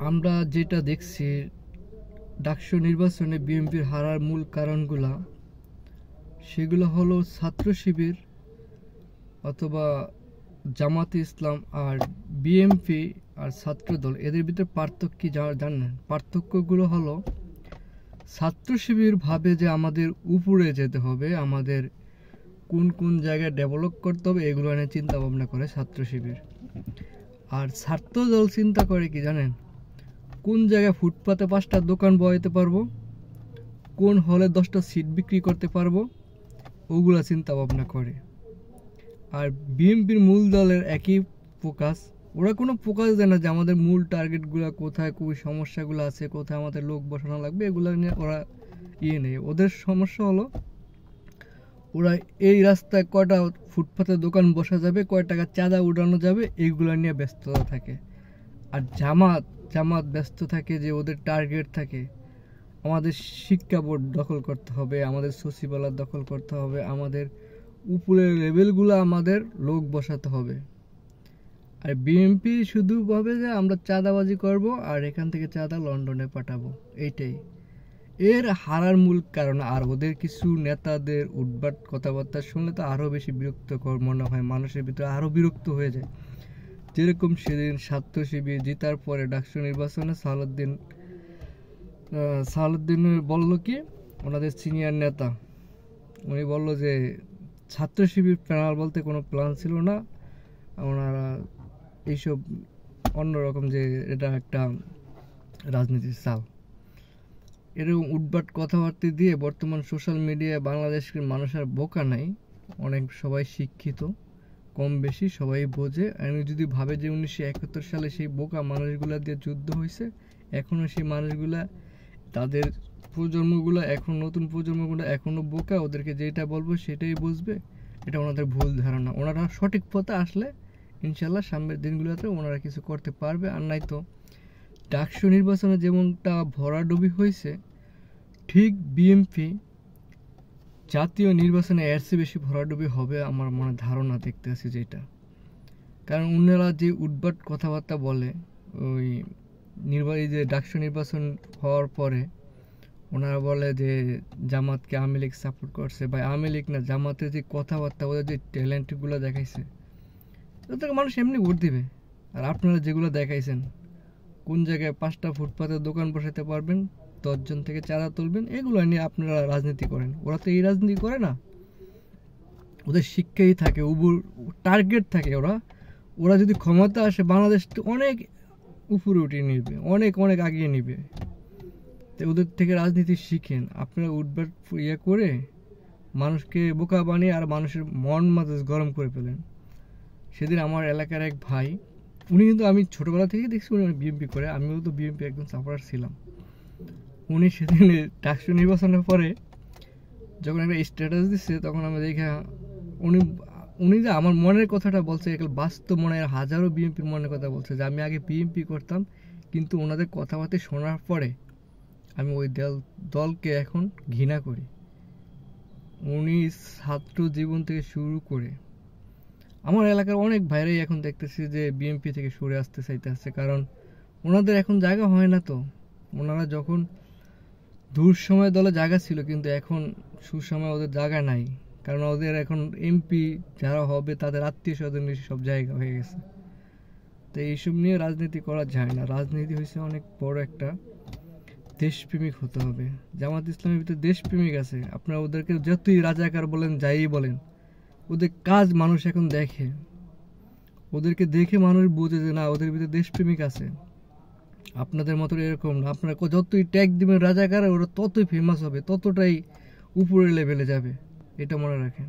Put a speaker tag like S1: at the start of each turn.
S1: আমরা যেটা দেখছি ডাকসু নির্বাচনে বিএনপির হারার মূল কারণগুলা, সেগুলো হলো ছাত্র শিবির অথবা জামাতে ইসলাম আর বিএনপি আর ছাত্রদল, এদের ভিতরে পার্থক্য কি জানেন? পার্থক্যগুলো হলো, ছাত্র শিবির ভাবে যে আমাদের উপরে যেতে হবে, আমাদের কোন কোন জায়গায় ডেভেলপ করতে হবে, এগুলো নিয়ে চিন্তা ভাবনা করে ছাত্র শিবির। আর ছাত্রদল চিন্তা করে কি জানেন? কোন জায়গায় ফুটপাতে 5টা দোকান বসাইতে পারবো, কোন হলে 10টা সিট বিক্রি করতে পারবো, ওগুলা চিন্তা ভাবনা করে। আর বিএনপির মূল দলের একই ফোকাস, ওরা কোনো ফোকাস দেয় না যে আমাদের মূল টার্গেটগুলো কোথায়, কোন সমস্যাগুলো আছে, কোথায় আমাদের লোক বসানো লাগবে, এগুলো নিয়ে ওরা নেই। ওদের সমস্যা হলো ওরা এই রাস্তায় কয়টা ফুটপাতে দোকান বসা যাবে, কয় টাকা চাঁদা উঠানো যাবে, এইগুলো নিয়ে ব্যস্ততা থাকে। আর জামাত ব্যস্ত থাকে যে ওদের টার্গেট থাকে আমাদের শিক্ষা বোর্ড দখল করতে হবে, আমাদের সচিবালয় দখল করতে হবে, আমাদের উপরের লেভেলগুলো আমাদের লোক বসাতে হবে। আর বিএনপি শুধু ভাবে যে আমরা চাঁদাবাজি করব আর এখান থেকে চাঁদা লন্ডনে পাঠাবো, এইটাই এর হারার মূল কারণ। আর ওদের কিছু নেতাদের উদ্ভট কথাবার্তা শুনলে তো আরও বেশি বিরক্তকর মনে হয়, মানুষের ভিতরে আরও বিরক্ত হয়ে যায়। যেরকম সেদিন ছাত্র শিবির জিতার পরে ডাকসু নির্বাচনে সালাউদ্দিন বলল কি, ওনাদের সিনিয়র নেতা, উনি বলল যে ছাত্র শিবির প্যানেল বলতে কোনো প্ল্যান ছিল না, ওনারা এইসব অন্যরকম, যে এটা একটা রাজনীতির চাল। এরকম উদ্ভট কথাবার্তা দিয়ে বর্তমান সোশ্যাল মিডিয়ায় বাংলাদেশের মানুষ আর বোকা নাই, অনেক সবাই শিক্ষিত, কম বেশি সবাই বোঝে। আমি যদি ভাবে যে 1971 সালে সেই বোকা মানুষগুলা দিয়ে যুদ্ধ হয়েছে, এখনও সেই মানুষগুলা, তাদের প্রজন্মগুলো, এখন নতুন প্রজন্মগুলো এখনও বোকা, ওদেরকে যেটা বলবো সেটাই বুঝবে, এটা ওনাদের ভুল ধারণা। ওনারা সঠিক পথে আসলে ইনশাল্লাহ সামনের দিনগুলোতে ওনারা কিছু করতে পারবে। আর নাই তো ডাকসু নির্বাচনে যেমনটা ভরাডুবি হয়েছে, ঠিক বিএনপি জাতীয় নির্বাচনে এর চেয়ে বেশি ভরাডুবি হবে আমার মনে ধারণা দেখতে আছি যেটা। কারণ ওনারা যে উদ্ভট কথাবার্তা বলে, ওই যে ডাকসু নির্বাচন হওয়ার পরে ওনারা বলে যে জামাতকে আওয়ামী লীগ সাপোর্ট করছে, বা আওয়ামী লীগ না, জামাতের যে কথাবার্তা, ওদের যে ট্যালেন্টগুলো দেখাইছে, ওদেরকে মানুষ এমনি ভোট দিবে। আর আপনারা যেগুলো দেখাইছেন, কোন জায়গায় 5টা ফুটপাতের দোকান বসাতে পারবেন, 10 জন থেকে চাঁদা তুলবেন, এগুলো নিয়ে আপনারা রাজনীতি করেন। ওরা তো এই রাজনীতি করে না, ওদের শিক্ষাই থাকে, টার্গেট থাকে। ওরা যদি ক্ষমতা আসে, বাংলাদেশ অনেক উপরে উঠিয়ে নিবে, অনেক অনেক আগিয়ে নিবে। তো ওদের থেকে রাজনীতি শিখেন। আপনারা উঠবার করে মানুষকে বোকা বানিয়ে আর মানুষের মন মেজাজ গরম করে ফেলেন। সেদিন আমার এলাকার এক ভাই, উনি কিন্তু, আমি ছোটোবেলা থেকেই দেখছি উনি বিএনপি করে, আমিও তো বিএনপি একদম সাপোর্টার ছিলাম। উনি সেদিন ডাকসু নির্বাচনের পরে যখন একটা স্ট্যাটাস দিচ্ছে, তখন আমি দেখে উনি যে আমার মনের কথাটা বলছে, বাস্তব মনে হাজারো বিএনপির মনের কথা বলছে, যে আমি আগে বিএনপি করতাম, কিন্তু ওনাদের কথাবার্তা শোনার পরে আমি ওই দলকে এখন ঘৃণা করি। উনি ছাত্র জীবন থেকে শুরু করে আমার এলাকার অনেক ভাইরাই এখন দেখতেছি যে বিএনপি থেকে সরে আসতে চাইতেছে, কারণ ওনাদের এখন জায়গা হয় না। তো ওনারা যখন দূর সময় দলে জায়গা ছিল, কিন্তু এখন সুসময় ওদের জায়গা নাই, কারণ ওদের এখন এমপি যারা হবে তাদের আত্মীয় স্বজন সব জায়গা হয়ে গেছে। তো এইসব নিয়ে রাজনীতি করা যায় না। রাজনীতি হয়েছে অনেক বড় একটা, দেশপ্রেমিক হতে হবে। জামাত ইসলামের ভিতরে দেশপ্রেমিক আছে, আপনারা ওদেরকে যতই রাজাকার বলেন, যাই বলেন, ওদের কাজ মানুষ এখন দেখে, ওদেরকে দেখে মানুষ বোঝে যে না, ওদের ভিতরে দেশপ্রেমিক আছে। আপনাদের মতো এরকম না, আপনারা যতই ট্যাগ দিবেন রাজাকার, ওরা ততই ফেমাস হবে, ততটাই উপরের লেভেলে যাবে, এটা মনে রাখেন।